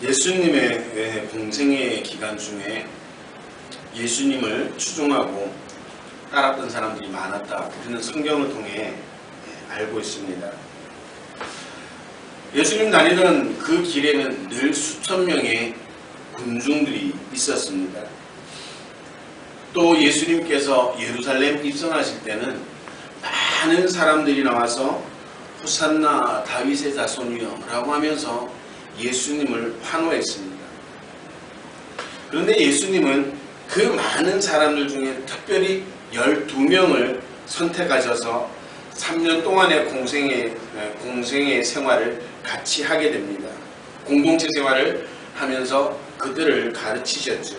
예수님의 공생의 기간 중에 예수님을 추종하고 따랐던 사람들이 많았다. 우리는 성경을 통해 알고 있습니다. 예수님 다니던 그 길에는 늘 수천 명의 군중들이 있었습니다. 또 예수님께서 예루살렘 입성하실 때는 많은 사람들이 나와서 호산나 다윗의 자손이여 라고 하면서 예수님을 환호했습니다. 그런데 예수님은 그 많은 사람들 중에 특별히 12명을 선택하셔서 3년 동안의 공생의 생활을 같이 하게 됩니다. 공동체 생활을 하면서 그들을 가르치셨죠.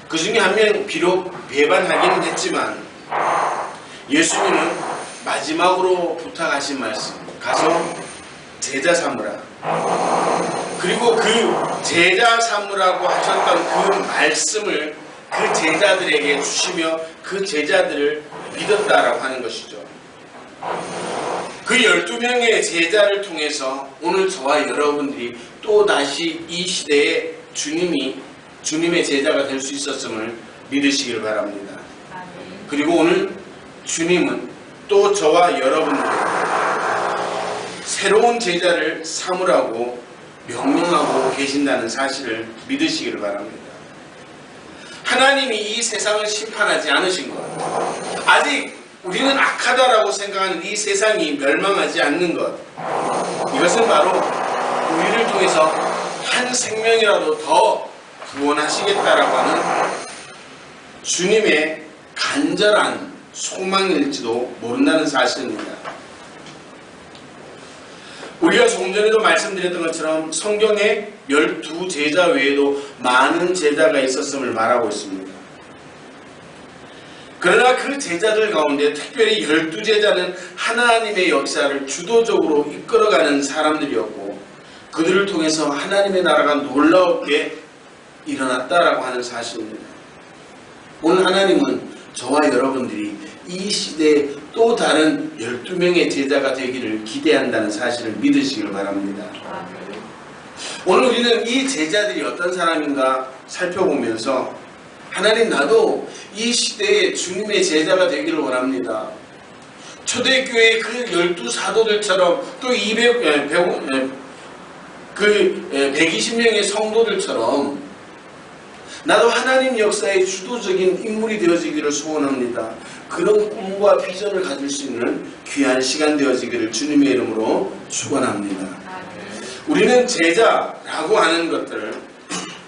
그 중에 한 명 비록 배반하기는 했지만 예수님은 마지막으로 부탁하신 말씀, 가서 제자 삼으라. 그리고 그 제자 삼으라고 하셨던 그 말씀을 그 제자들에게 주시며 그 제자들을 믿었다라고 하는 것이죠. 그 12명의 제자를 통해서 오늘 저와 여러분들이 또다시 이 시대에 주님의 제자가 될 수 있었음을 믿으시길 바랍니다. 그리고 오늘 주님은 또 저와 여러분들에게 새로운 제자를 삼으라고 명령하고 계신다는 사실을 믿으시기를 바랍니다. 하나님이 이 세상을 심판하지 않으신 것, 아직 우리는 악하다라고 생각하는 이 세상이 멸망하지 않는 것, 이것은 바로 우리를 통해서 한 생명이라도 더 구원하시겠다라고 하는 주님의 간절한 소망일지도 모른다는 사실입니다. 우리가 조금 전에도 말씀드렸던 것처럼 성경에 12제자 외에도 많은 제자가 있었음을 말하고 있습니다. 그러나 그 제자들 가운데 특별히 12제자는 하나님의 역사를 주도적으로 이끌어가는 사람들이었고 그들을 통해서 하나님의 나라가 놀랍게 일어났다라고 하는 사실입니다. 오늘 하나님은 저와 여러분들이 이 시대에 또 다른 12명의 제자가 되기를 기대한다는 사실을 믿으시길 바랍니다. 오늘 우리는 이 제자들이 어떤 사람인가 살펴보면서 하나님, 나도 이 시대에 주님의 제자가 되기를 원합니다. 초대교회의 그 12사도들처럼 또 120명의 성도들처럼 나도 하나님 역사의 주도적인 인물이 되어지기를 소원합니다. 그런 꿈과 비전을 가질 수 있는 귀한 시간 되어지기를 주님의 이름으로 축원합니다. 우리는 제자라고 하는 것들을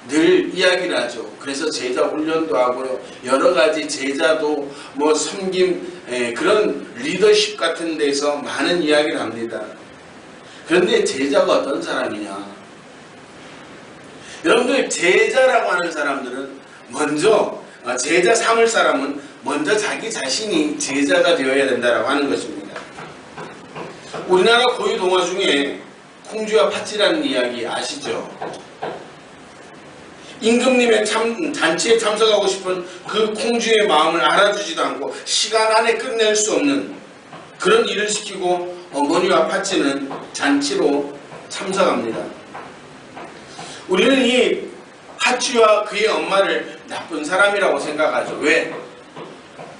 늘 이야기를 하죠. 그래서 제자 훈련도 하고요. 여러 가지 제자도 섬김, 그런 리더십 같은 데서 많은 이야기를 합니다. 그런데 제자가 어떤 사람이냐? 여러분들, 제자라고 하는 사람들은 먼저, 제자 삼을 사람은 먼저 자기 자신이 제자가 되어야 된다라고 하는 것입니다. 우리나라 고유 동화 중에 콩쥐와 팥쥐라는 이야기 아시죠? 임금님의 잔치에 참석하고 싶은 그 콩쥐의 마음을 알아주지도 않고 시간 안에 끝낼 수 없는 그런 일을 시키고 어머니와 팥쥐는 잔치로 참석합니다. 우리는 이 팥쥐와 그의 엄마를 나쁜 사람이라고 생각하죠. 왜?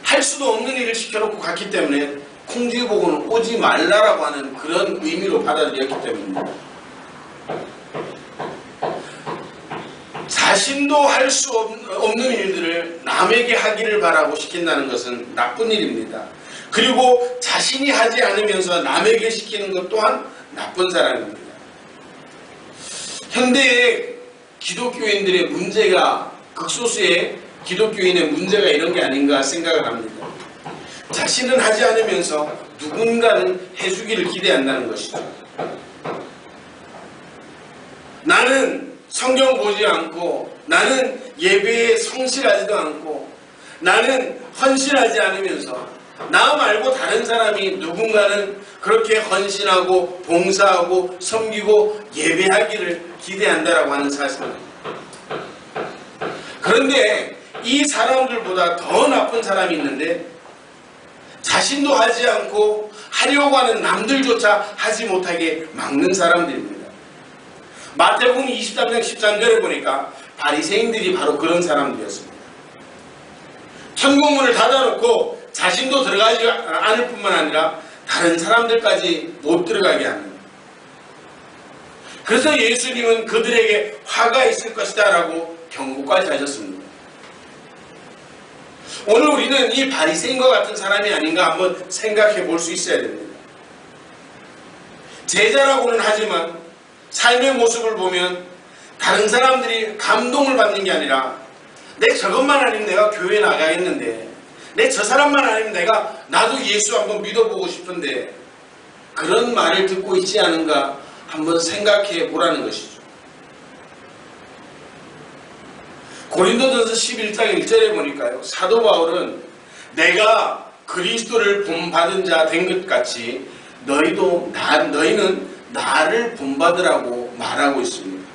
할 수도 없는 일을 시켜놓고 갔기 때문에 콩쥐 보고는 오지 말라라고 하는 그런 의미로 받아들였기 때문입니다. 자신도 할 수 없는 일들을 남에게 하기를 바라고 시킨다는 것은 나쁜 일입니다. 그리고 자신이 하지 않으면서 남에게 시키는 것 또한 나쁜 사람입니다. 현대의 기독교인들의 문제가, 극소수의 기독교인의 문제가 이런 게 아닌가 생각을 합니다. 자신은 하지 않으면서 누군가는 해주기를 기대한다는 것이죠. 나는 성경 보지 않고, 나는 예배에 성실하지도 않고, 나는 헌신하지 않으면서 나 말고 다른 사람이 누군가는 그렇게 헌신하고 봉사하고 섬기고 예배하기를 기대한다라고 하는 사실입니다. 그런데 이 사람들보다 더 나쁜 사람이 있는데 자신도 하지 않고 하려고 하는 남들조차 하지 못하게 막는 사람들입니다. 마태복음 23장 13절에 보니까 바리새인들이 바로 그런 사람들이었습니다. 천국문을 닫아놓고 자신도 들어가지 않을 뿐만 아니라 다른 사람들까지 못 들어가게 하는. 그래서 예수님은 그들에게 화가 있을 것이다 라고 경고까지 하셨습니다. 오늘 우리는 이 바리새인과 같은 사람이 아닌가 한번 생각해 볼 수 있어야 됩니다. 제자라고는 하지만 삶의 모습을 보면 다른 사람들이 감동을 받는 게 아니라 내 저것만 아니면 내가 교회 나가겠는데, 내 저 사람만 아니면 내가 나도 예수 한번 믿어보고 싶은데, 그런 말을 듣고 있지 않은가 한번 생각해 보라는 것이죠. 고린도전서 11장 1절에 보니까요, 사도 바울은 내가 그리스도를 본받은 자 된 것 같이 너희는 나를 본받으라고 말하고 있습니다.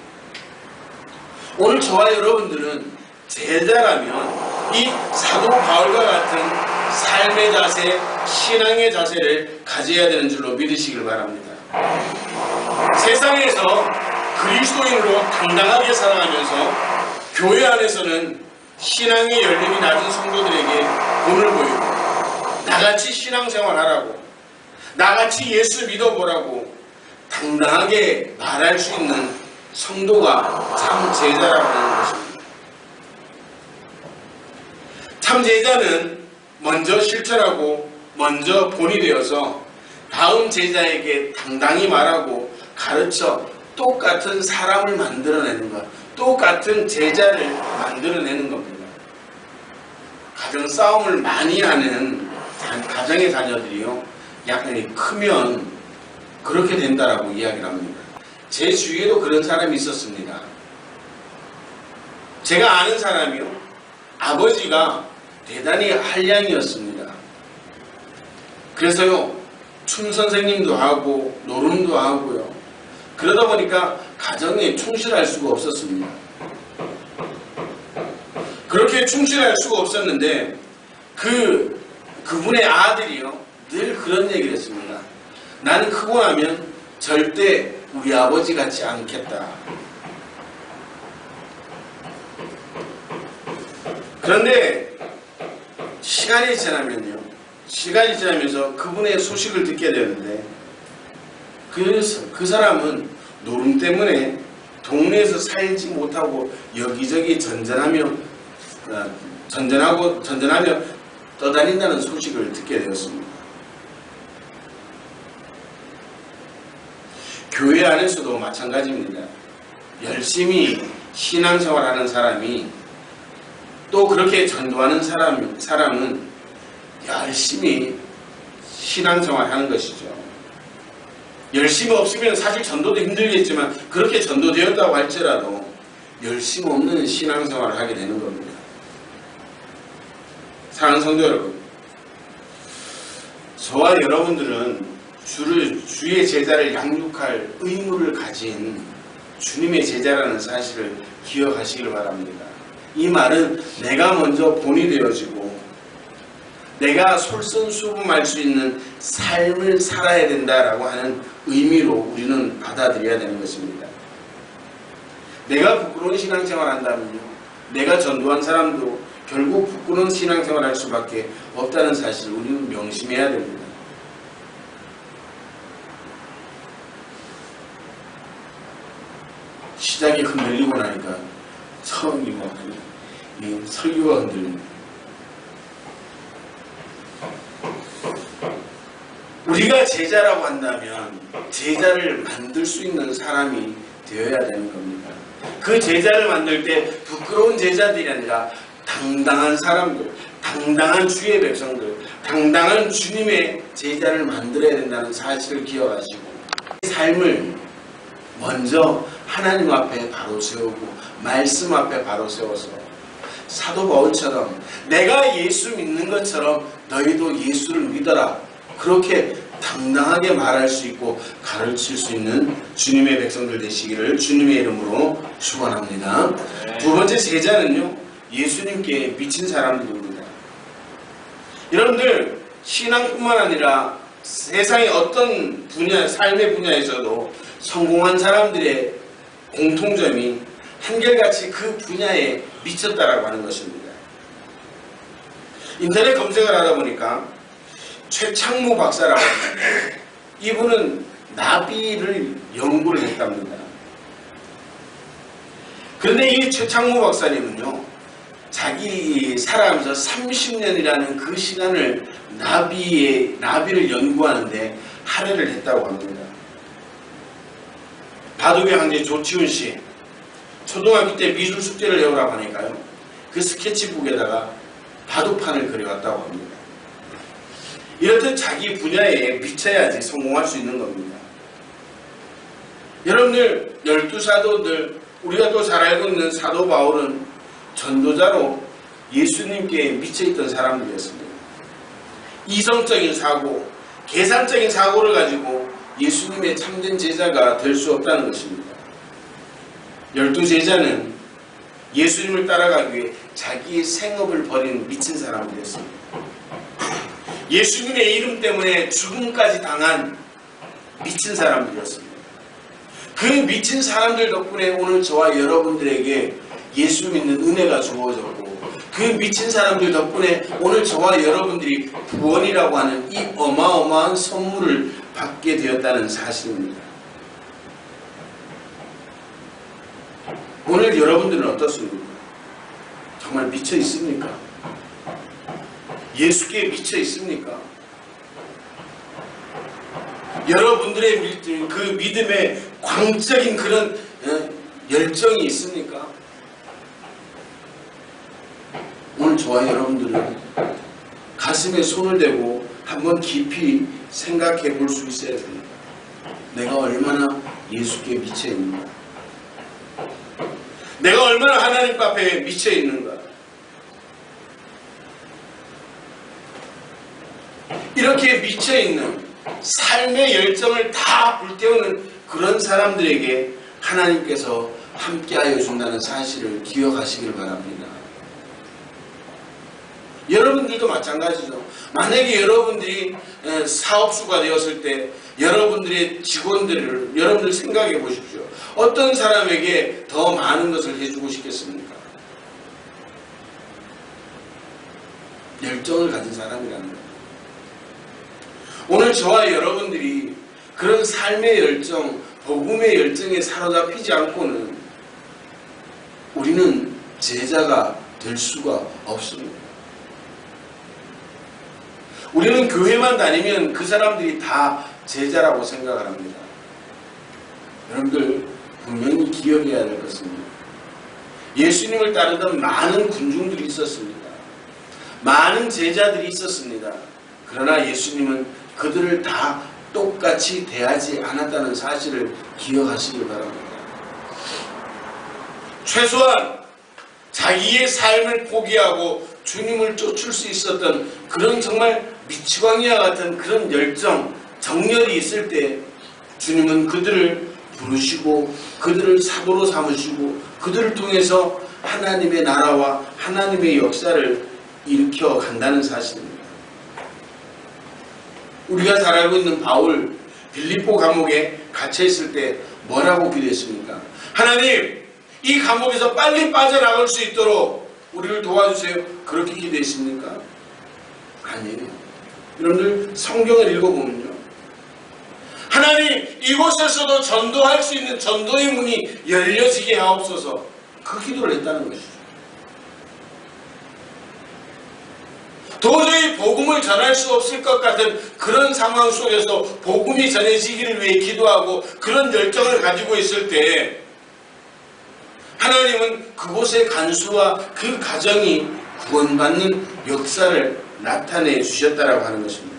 오늘 저와 여러분들은 제자라면 이 사도 바울과 같은 삶의 자세, 신앙의 자세를 가져야 되는 줄로 믿으시길 바랍니다. 세상에서 그리스도인으로 당당하게 살아가면서 교회 안에서는 신앙의 연령이 낮은 성도들에게 본을 보이고 나같이 신앙생활하라고, 나같이 예수 믿어보라고 당당하게 말할 수 있는 성도가 참 제자라고 하는 것입니다. 참 제자는 먼저 실천하고 먼저 본이 되어서 다음 제자에게 당당히 말하고 가르쳐 똑같은 사람을 만들어내는 것, 똑같은 제자를 만들어내는 겁니다. 가정 싸움을 많이 하는 가정의 자녀들이요, 약간이 크면 그렇게 된다라고 이야기를 합니다. 제 주위에도 그런 사람이 있었습니다. 제가 아는 사람이요, 아버지가 대단히 한량이었습니다. 그래서요, 춤 선생님도 하고 노름도 하고요, 그러다 보니까 가정에 충실할 수가 없었습니다. 그렇게 충실할 수가 없었는데 그분의 아들이요, 늘 그런 얘기를 했습니다. 나는 크고 나면 절대 우리 아버지 같지 않겠다. 그런데 시간이 지나면서 그분의 소식을 듣게 되는데 그 사람은 노름 때문에 동네에서 살지 못하고 여기저기 전전하며 떠다닌다는 소식을 듣게 되었습니다. 교회 안에서도 마찬가지입니다. 열심히 신앙생활하는 사람이 또 그렇게 전도하는 사람은 열심히 신앙생활하는 것이죠. 열심히 없으면 사실 전도도 힘들겠지만 그렇게 전도되었다고 할지라도 열심 없는 신앙생활을 하게 되는 겁니다. 사랑하는 성도 여러분, 저와 여러분들은 주의 제자를 양육할 의무를 가진 주님의 제자라는 사실을 기억하시길 바랍니다. 이 말은 내가 먼저 본이 되어지고 내가 솔선수범할 수 있는 삶을 살아야 된다라고 하는 의미로 우리는 받아들여야 되는 것입니다. 내가 부끄러운 신앙생활 한다면요, 내가 전도한 사람도 결국 부끄러운 신앙생활 할 수밖에 없다는 사실을 우리는 명심해야 됩니다. 시작이 흔들리고 나니까 설교가 흔들립니다. 우리가 제자라고 한다면 제자를 만들 수 있는 사람이 되어야 되는 겁니다. 그 제자를 만들 때 부끄러운 제자들이 아니라 당당한 사람들, 당당한 주의 백성들, 당당한 주님의 제자를 만들어야 된다는 사실을 기억하시고 삶을 먼저 하나님 앞에 바로 세우고 말씀 앞에 바로 세워서 사도 바울처럼 내가 예수 믿는 것처럼 너희도 예수를 믿어라, 그렇게 당당하게 말할 수 있고 가르칠 수 있는 주님의 백성들 되시기를 주님의 이름으로 축원합니다. 두 번째 제자는요, 예수님께 미친 사람들입니다. 여러분들, 신앙뿐만 아니라 세상의 어떤 분야, 삶의 분야에서도 성공한 사람들의 공통점이 한결같이 그 분야에 미쳤다라고 하는 것입니다. 인터넷 검색을 하다 보니까 최창무 박사라고 합니다. 이분은 나비를 연구를 했답니다. 그런데 이 최창무 박사님은요, 자기 살아가면서 30년이라는 그 시간을 나비를 연구하는데 할애를 했다고 합니다. 바둑의 황제 조치훈 씨, 초등학교 때 미술 숙제를 해오라고 하니까요, 그 스케치북에다가 바둑판을 그려왔다고 합니다. 이렇듯 자기 분야에 미쳐야지 성공할 수 있는 겁니다. 여러분들, 12사도들, 우리가 또 잘 알고 있는 사도 바울은 전도자로 예수님께 미쳐있던 사람들이었습니다. 이성적인 사고, 계산적인 사고를 가지고 예수님의 참된 제자가 될 수 없다는 것입니다. 12제자는 예수님을 따라가기 위해 자기의 생업을 버린 미친 사람들이었습니다. 예수님의 이름 때문에 죽음까지 당한 미친 사람들이었습니다. 그 미친 사람들 덕분에 오늘 저와 여러분들에게 예수 믿는 은혜가 주어졌고, 그 미친 사람들 덕분에 오늘 저와 여러분들이 구원이라고 하는 이 어마어마한 선물을 받게 되었다는 사실입니다. 오늘 여러분들은 어떻습니까? 정말 미쳐 있습니까? 예수께 미쳐 있습니까? 여러분들의 그 믿음의 광적인 그런 열정이 있습니까? 오늘 저와 여러분들은 가슴에 손을 대고 한번 깊이 생각해 볼 수 있어야 됩니다. 내가 얼마나 예수께 미쳐 있는가? 내가 얼마나 하나님 앞에 미쳐 있는가? 이렇게 미쳐 있는 삶의 열정을 다 불태우는 그런 사람들에게 하나님께서 함께하여 준다는 사실을 기억하시길 바랍니다. 여러분들도 마찬가지죠. 만약에 여러분들이 사업주가 되었을 때 여러분들의 직원들을 여러분들 생각해 보십시오. 어떤 사람에게 더 많은 것을 해주고 싶겠습니까? 열정을 가진 사람이라는 거예요. 오늘 저와 여러분들이 그런 삶의 열정, 복음의 열정에 사로잡히지 않고는 우리는 제자가 될 수가 없습니다. 우리는 교회만 다니면 그 사람들이 다 제자라고 생각을 합니다. 여러분들 분명히 기억해야 될 것입니다. 예수님을 따르던 많은 군중들이 있었습니다. 많은 제자들이 있었습니다. 그러나 예수님은 그들을 다 똑같이 대하지 않았다는 사실을 기억하시길 바랍니다. 최소한 자기의 삶을 포기하고 주님을 쫓을 수 있었던 그런 정말 미치광이와 같은 그런 열정, 정열이 있을 때 주님은 그들을 부르시고 그들을 사도로 삼으시고 그들을 통해서 하나님의 나라와 하나님의 역사를 일으켜 간다는 사실입니다. 우리가 잘 알고 있는 바울, 빌립보 감옥에 갇혀 있을 때 뭐라고 기도했습니까? 하나님, 이 감옥에서 빨리 빠져나갈 수 있도록 우리를 도와주세요. 그렇게 기도했습니까? 아니에요. 여러분들 성경을 읽어보면요, 하나님, 이곳에서도 전도할 수 있는 전도의 문이 열려지게 하옵소서, 그 기도를 했다는 것이죠. 도저히 복음을 전할 수 없을 것 같은 그런 상황 속에서 복음이 전해지기를 위해 기도하고 그런 열정을 가지고 있을 때 하나님은 그곳의 간수와 그 가정이 구원받는 역사를 나타내 주셨다라고 하는 것입니다.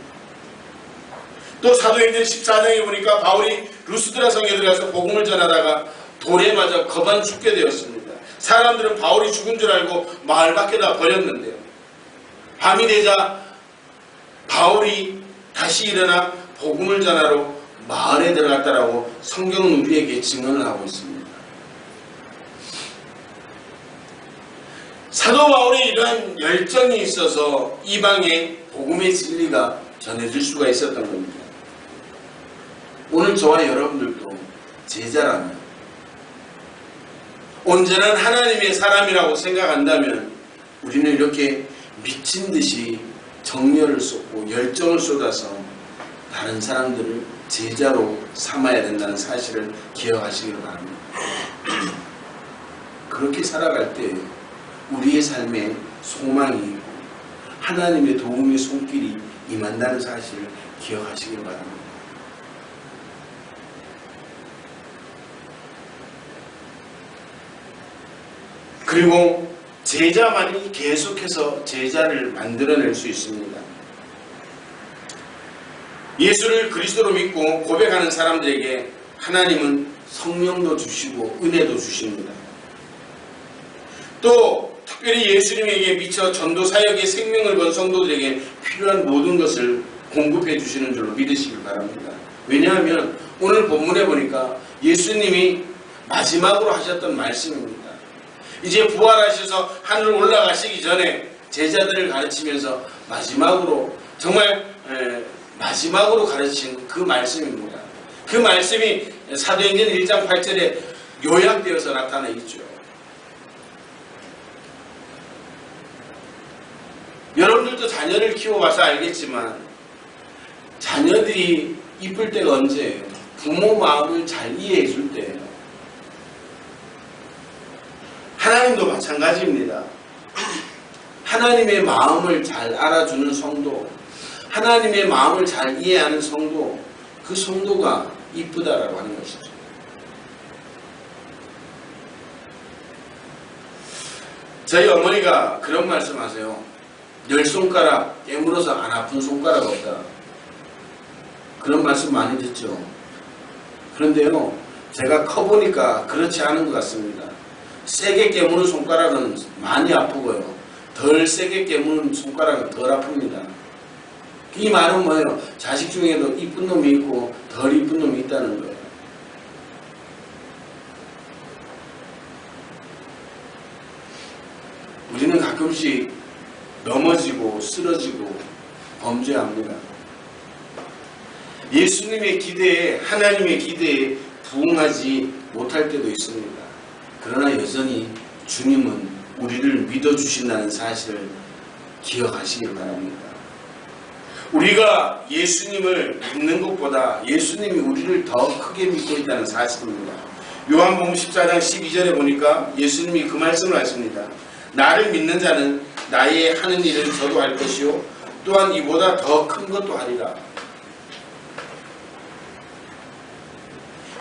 또 사도행전 14장에 보니까 바울이 루스드라 성에 들어가서 복음을 전하다가 돌에 맞아 거반 죽게 되었습니다. 사람들은 바울이 죽은 줄 알고 마을 밖에다 버렸는데요, 밤이 되자 바울이 다시 일어나 복음을 전하러 마을에 들어갔다라고 성경은 우리에게 증언을 하고 있습니다. 사도 바울의 이러한 열정이 있어서 이방에 복음의 진리가 전해질 수가 있었던 겁니다. 오늘 저와 여러분들도 제자라면 온전한 하나님의 사람이라고 생각한다면 우리는 이렇게 미친 듯이 정열을 쏟고 열정을 쏟아서 다른 사람들을 제자로 삼아야 된다는 사실을 기억하시길 바랍니다. 그렇게 살아갈 때 우리의 삶에 소망이 있고 하나님의 도움의 손길이 임한다는 사실을 기억하시길 바랍니다. 그리고 제자만이 계속해서 제자를 만들어낼 수 있습니다. 예수를 그리스도로 믿고 고백하는 사람들에게 하나님은 성령도 주시고 은혜도 주십니다. 또 특별히 예수님에게 미쳐 전도 사역의 생명을 건 성도들에게 필요한 모든 것을 공급해 주시는 줄로 믿으시길 바랍니다. 왜냐하면 오늘 본문에 보니까 예수님이 마지막으로 하셨던 말씀입니다. 이제 부활하셔서 하늘 올라가시기 전에 제자들을 가르치면서 마지막으로 정말 마지막으로 가르친 그 말씀입니다. 그 말씀이 사도행전 1장 8절에 요약되어서 나타나 있죠. 여러분들도 자녀를 키워봐서 알겠지만 자녀들이 이쁠 때가 언제예요? 부모 마음을 잘 이해해 줄 때예요. 하나님도 마찬가지입니다. 하나님의 마음을 잘 알아주는 성도, 하나님의 마음을 잘 이해하는 성도, 그 성도가 이쁘다라고 하는 것이죠. 저희 어머니가 그런 말씀하세요. 10손가락 깨물어서 안 아픈 손가락 없다. 그런 말씀 많이 듣죠. 그런데요, 제가 커보니까 그렇지 않은 것 같습니다. 세게 깨무는 손가락은 많이 아프고요, 덜 세게 깨무는 손가락은 덜 아픕니다. 이 말은 뭐예요? 자식 중에도 이쁜 놈이 있고 덜 이쁜 놈이 있다는 거예요. 우리는 가끔씩 넘어지고 쓰러지고 범죄합니다. 예수님의 기대에, 하나님의 기대에 부응하지 못할 때도 있습니다. 그러나 여전히 주님은 우리를 믿어주신다는 사실을 기억하시길 바랍니다. 우리가 예수님을 믿는 것보다 예수님이 우리를 더 크게 믿고 있다는 사실입니다. 요한복음 14장 12절에 보니까 예수님이 그 말씀을 하십니다. 나를 믿는 자는 나의 하는 일을 저도 할 것이요 또한 이보다 더 큰 것도 하리라.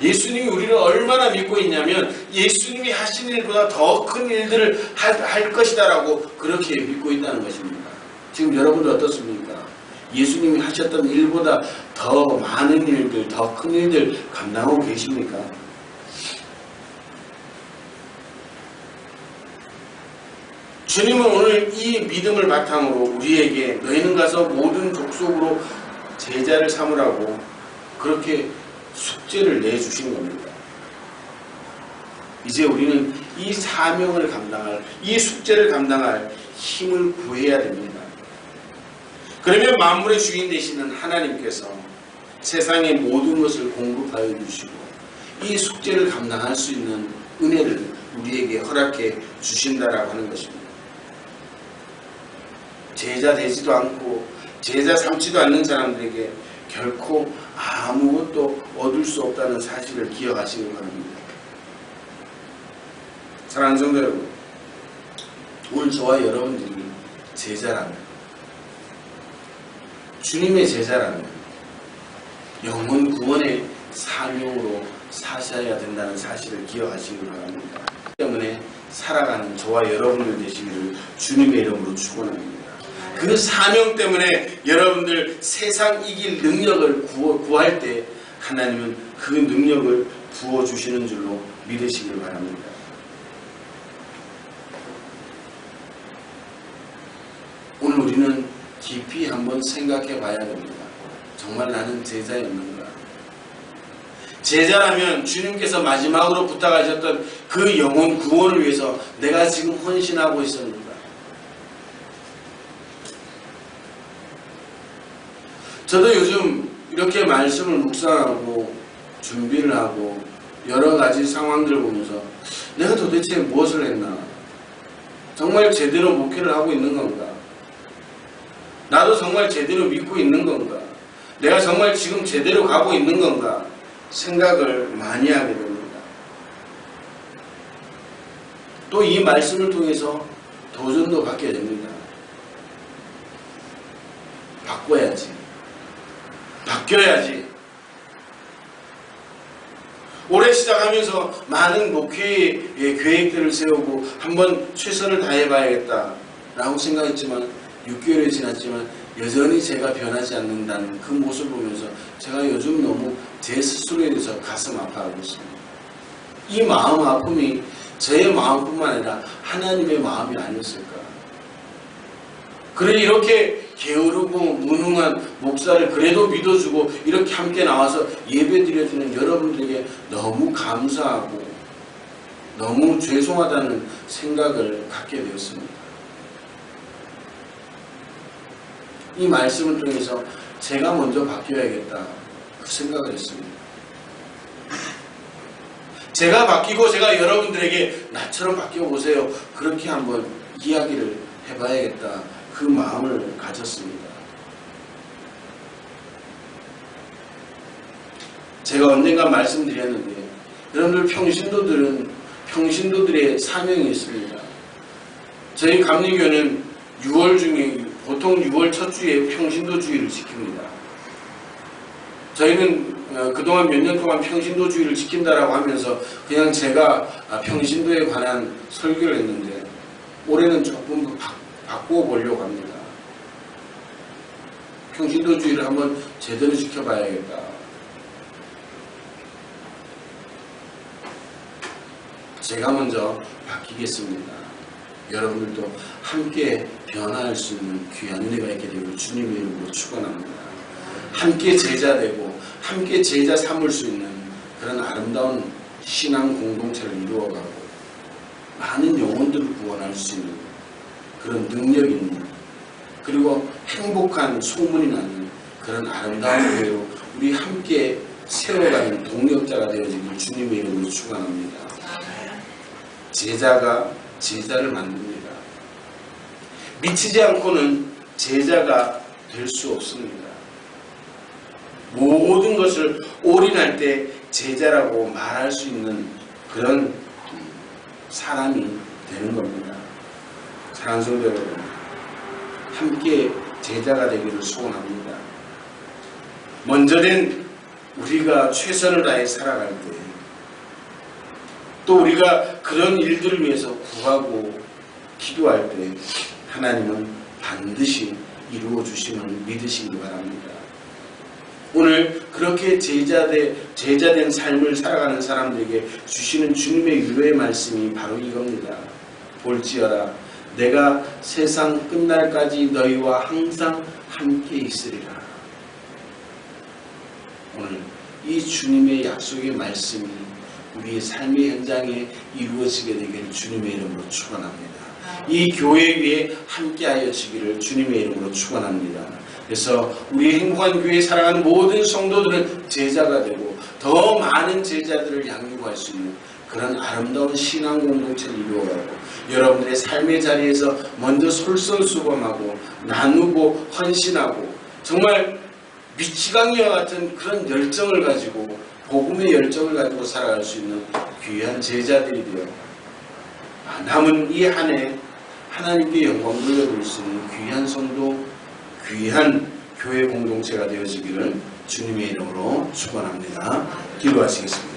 예수님이 우리를 얼마나 믿고 있냐면 예수님이 하신 일보다 더 큰 일들을 할 것이다 라고 그렇게 믿고 있다는 것입니다. 지금 여러분들 어떻습니까? 예수님이 하셨던 일보다 더 많은 일들, 더 큰 일들 감당하고 계십니까? 주님은 오늘 이 믿음을 바탕으로 우리에게 너희는 가서 모든 족속으로 제자를 삼으라고 그렇게 숙제를 내주신 겁니다. 이제 우리는 이 사명을 감당할, 이 숙제를 감당할 힘을 구해야 됩니다. 그러면 만물의 주인 되시는 하나님께서 세상의 모든 것을 공급하여 주시고 이 숙제를 감당할 수 있는 은혜를 우리에게 허락해 주신다라고 하는 것입니다. 제자 되지도 않고 제자 삼지도 않는 사람들에게 결코 아무것도 얻을 수 없다는 사실을 기억하시기 바랍니다. 사랑하는 성도 여러분, 오늘 저와 여러분들이 제자라면, 주님의 제자라면 영혼 구원의 사명으로 사셔야 된다는 사실을 기억하시기 바랍니다. 때문에 살아가는 저와 여러분들 되시기를 주님의 이름으로 축원합니다. 그 사명 때문에 여러분들 세상 이길 능력을 구할 때 하나님은 그 능력을 부어주시는 줄로 믿으시길 바랍니다. 오늘 우리는 깊이 한번 생각해 봐야 됩니다. 정말 나는 제자였는가? 제자라면 주님께서 마지막으로 부탁하셨던 그 영혼 구원을 위해서 내가 지금 헌신하고 있었는가? 저도 요즘 이렇게 말씀을 묵상하고 준비를 하고 여러 가지 상황들을 보면서 내가 도대체 무엇을 했나? 정말 제대로 목회를 하고 있는 건가? 나도 정말 제대로 믿고 있는 건가? 내가 정말 지금 제대로 가고 있는 건가? 생각을 많이 하게 됩니다. 또 이 말씀을 통해서 도전도 받게 됩니다. 바꿔야지. 바뀌어야지. 올해 시작하면서 많은 목회의 계획들을 세우고 한번 최선을 다해봐야겠다 라고 생각했지만 6개월이 지났지만 여전히 제가 변하지 않는다는 그 모습을 보면서 제가 요즘 너무 제 스스로에 대해서 가슴 아파하고 있습니다. 이 마음 아픔이 제 마음뿐만 아니라 하나님의 마음이 아니었을까? 그래 이렇게 게으르고 무능한 목사를 그래도 믿어주고 이렇게 함께 나와서 예배드려주는 여러분들에게 너무 감사하고 너무 죄송하다는 생각을 갖게 되었습니다. 이 말씀을 통해서 제가 먼저 바뀌어야겠다 그 생각을 했습니다. 제가 바뀌고 제가 여러분들에게 나처럼 바뀌어보세요 그렇게 한번 이야기를 해봐야겠다 그 마음을 가졌습니다. 제가 언젠가 말씀드렸는데 여러분들 평신도들의 사명이 있습니다. 저희 감리교는 6월 중에 보통 6월 첫 주에 평신도 주의를 지킵니다. 저희는 그동안 몇 년 동안 평신도 주의를 지킨다라고 하면서 그냥 제가 평신도에 관한 설교를 했는데 올해는 조금 더 바꾸어 보려고 합니다. 평신도 주의를 한번 제대로 지켜봐야겠다. 제가 먼저 바뀌겠습니다. 여러분들도 함께 변화할 수 있는 귀한 은혜가 있게 되고 주님의 이름으로 축원합니다. 함께 제자 되고 함께 제자 삼을 수 있는 그런 아름다운 신앙 공동체를 이루어가고 많은 영혼들을 구원할 수 있는 그런 능력 있는 그리고 행복한 소문이 나는 그런 아름다운 교회로 우리 함께 세워가는 동력자가 되어지길 주님의 이름으로 축원합니다. 제자가 제자를 만듭니다. 미치지 않고는 제자가 될 수 없습니다. 모든 것을 올인할 때 제자라고 말할 수 있는 그런 사람이 되는 겁니다. 사랑하는 성도 여러분, 함께 제자가 되기를 소원합니다. 먼저는 우리가 최선을 다해 살아갈 때 또 우리가 그런 일들을 위해서 구하고 기도할 때 하나님은 반드시 이루어 주심을 믿으시기 바랍니다. 오늘 그렇게 제자된 삶을 살아가는 사람들에게 주시는 주님의 위로의 말씀이 바로 이겁니다. 볼지어라 내가 세상 끝날까지 너희와 항상 함께 있으리라. 오늘 이 주님의 약속의 말씀이 우리의 삶의 현장에 이루어지게 되기를 주님의 이름으로 축원합니다. 이 교회 위에 함께하여 지기를 주님의 이름으로 축원합니다. 그래서 우리 행복한 교회에 살아가는 모든 성도들은 제자가 되고 더 많은 제자들을 양육할 수 있는 그런 아름다운 신앙 공동체를 이루어가고 여러분들의 삶의 자리에서 먼저 솔선수범하고 나누고 헌신하고 정말 미치광이와 같은 그런 열정을 가지고 복음의 열정을 가지고 살아갈 수 있는 귀한 제자들이 되어 남은 이 한 해 하나님께 영광 돌려드릴 수 있는 귀한 성도, 귀한 교회 공동체가 되어지기를 주님의 이름으로 축원합니다. 기도하시겠습니다.